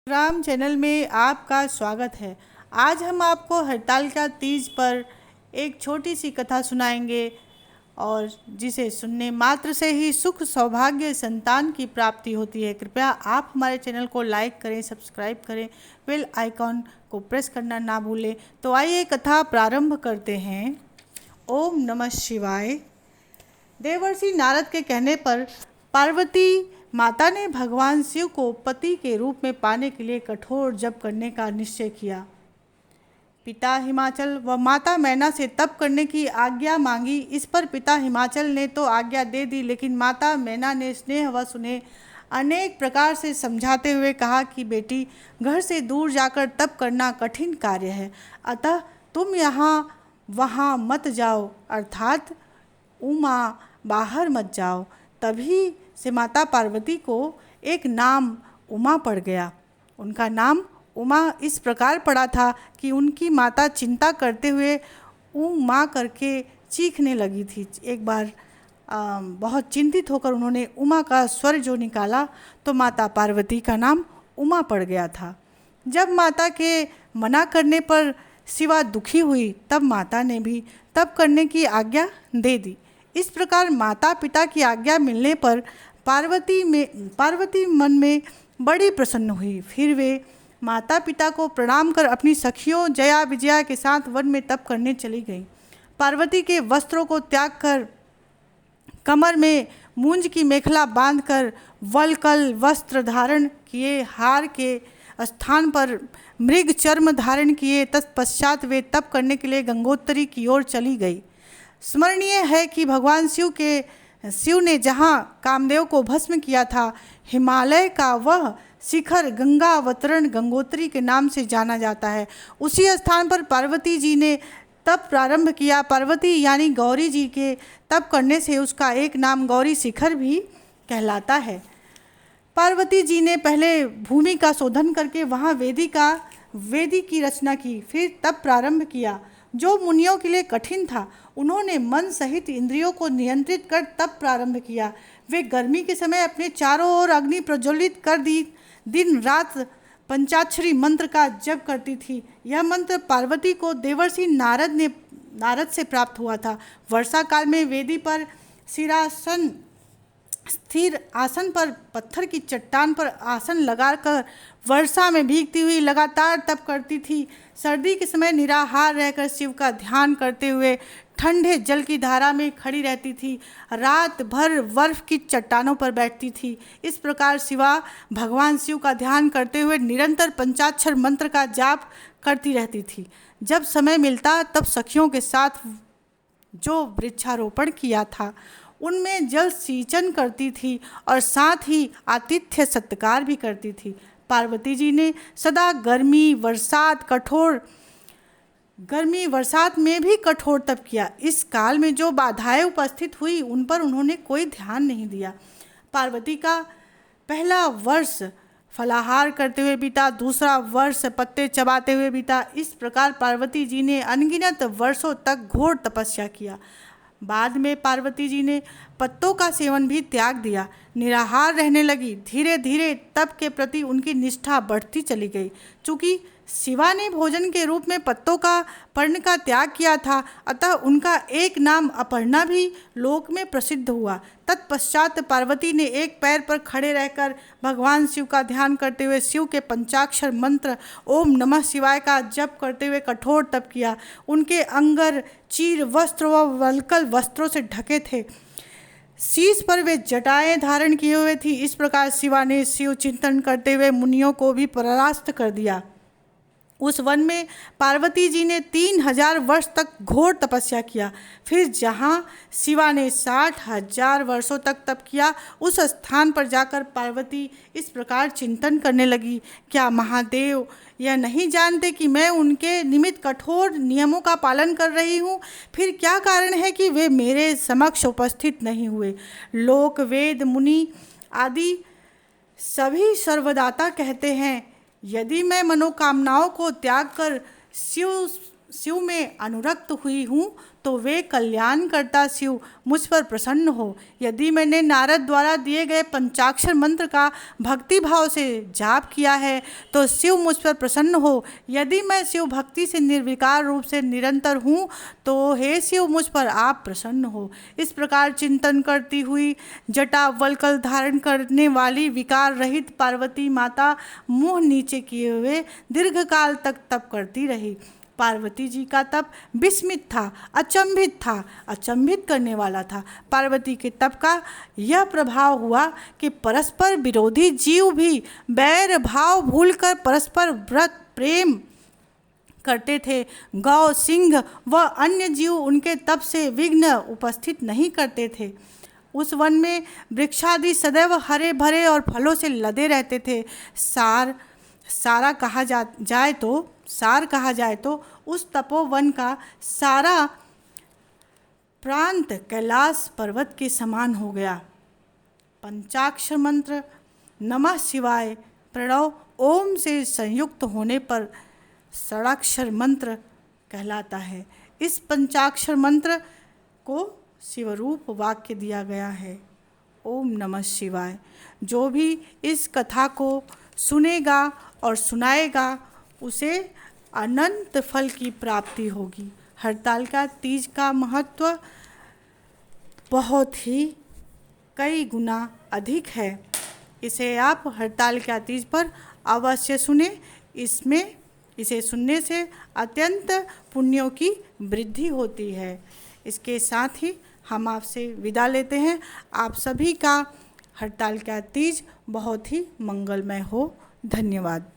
Ram channel में आपका स्वागत है। आज हम आपको हरतालिका तीज पर एक छोटी सी कथा सुनाएंगे और जिसे सुनने मात्र से ही सुख सौभाग्य संतान की प्राप्ति होती है। कृपया आप हमारे चैनल को लाइक करें, सब्सक्राइब करें, बेल आइकॉन को प्रेस करना ना भूलें। तो आइए कथा प्रारंभ करते हैं। ओम नमः शिवाय। देवर्षि नारद के कहने पर पार्वती माता ने भगवान शिव को पति के रूप में पाने के लिए कठोर जप करने का निश्चय किया। पिता हिमाचल व माता मैना से तप करने की आज्ञा मांगी। इस पर पिता हिमाचल ने तो आज्ञा दे दी, लेकिन माता मैना ने स्नेहवश उन्हें अनेक प्रकार से समझाते हुए कहा कि बेटी, घर से दूर जाकर तप करना कठिन कार्य है, अतः तुम यहाँ वहाँ मत जाओ, अर्थात उमा बाहर मत जाओ। तभी से माता पार्वती को एक नाम उमा पड़ गया। उनका नाम उमा इस प्रकार पड़ा था कि उनकी माता चिंता करते हुए उमा करके चीखने लगी थी। एक बार बहुत चिंतित होकर उन्होंने उमा का स्वर जो निकाला तो माता पार्वती का नाम उमा पड़ गया था। जब माता के मना करने पर शिवा दुखी हुई, तब माता ने भी तप करने की आज्ञा दे दी। इस प्रकार माता पिता की आज्ञा मिलने पर पार्वती मन में बड़ी प्रसन्न हुई। फिर वे माता पिता को प्रणाम कर अपनी सखियों जया विजया के साथ वन में तप करने चली गई। पार्वती के वस्त्रों को त्याग कर कमर में मूंज की मेखला बांधकर वलकल वस्त्र धारण किए, हार के स्थान पर मृग चर्म धारण किए, तत्पश्चात वे तप करने के लिए गंगोत्री की ओर चली गई। स्मरणीय है कि भगवान शिव ने जहाँ कामदेव को भस्म किया था, हिमालय का वह शिखर गंगा अवतरण गंगोत्री के नाम से जाना जाता है। उसी स्थान पर पार्वती जी ने तप प्रारंभ किया। पार्वती यानी गौरी जी के तप करने से उसका एक नाम गौरी शिखर भी कहलाता है। पार्वती जी ने पहले भूमि का शोधन करके वहाँ वेदी की रचना की, फिर तप प्रारंभ किया जो मुनियों के लिए कठिन था। उन्होंने मन सहित इंद्रियों को नियंत्रित कर तप प्रारंभ किया। वे गर्मी के समय अपने चारों ओर अग्नि प्रज्वलित कर दी, दिन रात पंचाक्षरी मंत्र का जप करती थी। यह मंत्र पार्वती को देवर्षि नारद से प्राप्त हुआ था। वर्षा काल में वेदी पर सिरासन स्थिर आसन पर पत्थर की चट्टान पर आसन लगाकर वर्षा में भीगती हुई लगातार तप करती थी। सर्दी के समय निराहार रहकर शिव का ध्यान करते हुए ठंडे जल की धारा में खड़ी रहती थी। रात भर बर्फ की चट्टानों पर बैठती थी। इस प्रकार शिवा भगवान शिव का ध्यान करते हुए निरंतर पंचाक्षर मंत्र का जाप करती रहती थी। जब समय मिलता तब सखियों के साथ जो वृक्षारोपण किया था उनमें जल सिंचन करती थी और साथ ही आतिथ्य सत्कार भी करती थी। पार्वती जी ने सदा गर्मी बरसात में भी कठोर तप किया। इस काल में जो बाधाएं उपस्थित हुई उन पर उन्होंने कोई ध्यान नहीं दिया। पार्वती का पहला वर्ष फलाहार करते हुए बीता, दूसरा वर्ष पत्ते चबाते हुए बीता। इस प्रकार पार्वती जी ने अनगिनत वर्षों तक घोर तपस्या किया। बाद में पार्वती जी ने पत्तों का सेवन भी त्याग दिया, निराहार रहने लगी। धीरे धीरे तप के प्रति उनकी निष्ठा बढ़ती चली गई। चूँकि शिवा ने भोजन के रूप में पत्तों का पर्ण का त्याग किया था, अतः उनका एक नाम अपर्णा भी लोक में प्रसिद्ध हुआ। तत्पश्चात पार्वती ने एक पैर पर खड़े रहकर भगवान शिव का ध्यान करते हुए शिव के पंचाक्षर मंत्र ओम नमः शिवाय का जप करते हुए कठोर तप किया। उनके अंगर चीर वस्त्र व वल्कल वस्त्रों से ढके थे। शीश पर वे जटाएं धारण किए हुए थी। इस प्रकार शिवा ने शिव चिंतन करते हुए मुनियों को भी परास्त कर दिया। उस वन में पार्वती जी ने 3000 वर्ष तक घोर तपस्या किया। फिर जहाँ शिवा ने 60,000 वर्षों तक तप किया, उस स्थान पर जाकर पार्वती इस प्रकार चिंतन करने लगी, क्या महादेव यह नहीं जानते कि मैं उनके निमित्त कठोर नियमों का पालन कर रही हूँ? फिर क्या कारण है कि वे मेरे समक्ष उपस्थित नहीं हुए? लोक वेद मुनि आदि सभी सर्वदाता कहते हैं, यदि मैं मनोकामनाओं को त्याग कर शिव में अनुरक्त हुई हूँ तो तो वे कल्याणकर्ता शिव मुझ पर प्रसन्न हो। यदि मैंने नारद द्वारा दिए गए पंचाक्षर मंत्र का भक्ति भाव से जाप किया है तो शिव मुझ पर प्रसन्न हो। यदि मैं शिव भक्ति से निर्विकार रूप से निरंतर हूँ तो हे शिव मुझ पर आप प्रसन्न हो। इस प्रकार चिंतन करती हुई जटा वल्कल धारण करने वाली विकार रहित पार्वती माता मुंह नीचे किए हुए दीर्घ काल तक तप करती रही। पार्वती जी का तप विस्मित था, अचंभित था, अचंभित करने वाला था। पार्वती के तप का यह प्रभाव हुआ कि परस्पर विरोधी जीव भी बैर भाव भूलकर परस्पर व्रत प्रेम करते थे। गौ, सिंह व अन्य जीव उनके तप से विघ्न उपस्थित नहीं करते थे। उस वन में वृक्षादि सदैव हरे भरे और फलों से लदे रहते थे। सार कहा जाए तो उस तपोवन का सारा प्रांत कैलाश पर्वत के समान हो गया। पंचाक्षर मंत्र नमः शिवाय प्रणव ओम से संयुक्त होने पर षडाक्षर मंत्र कहलाता है। इस पंचाक्षर मंत्र को शिवरूप वाक्य दिया गया है, ओम नमः शिवाय। जो भी इस कथा को सुनेगा और सुनाएगा उसे अनंत फल की प्राप्ति होगी। हरतालिका तीज का महत्व बहुत ही कई गुना अधिक है। इसे आप हरतालिका तीज पर अवश्य सुने। इसे सुनने से अत्यंत पुण्यों की वृद्धि होती है। इसके साथ ही हम आपसे विदा लेते हैं। आप सभी का हरतालिका तीज बहुत ही मंगलमय हो। धन्यवाद।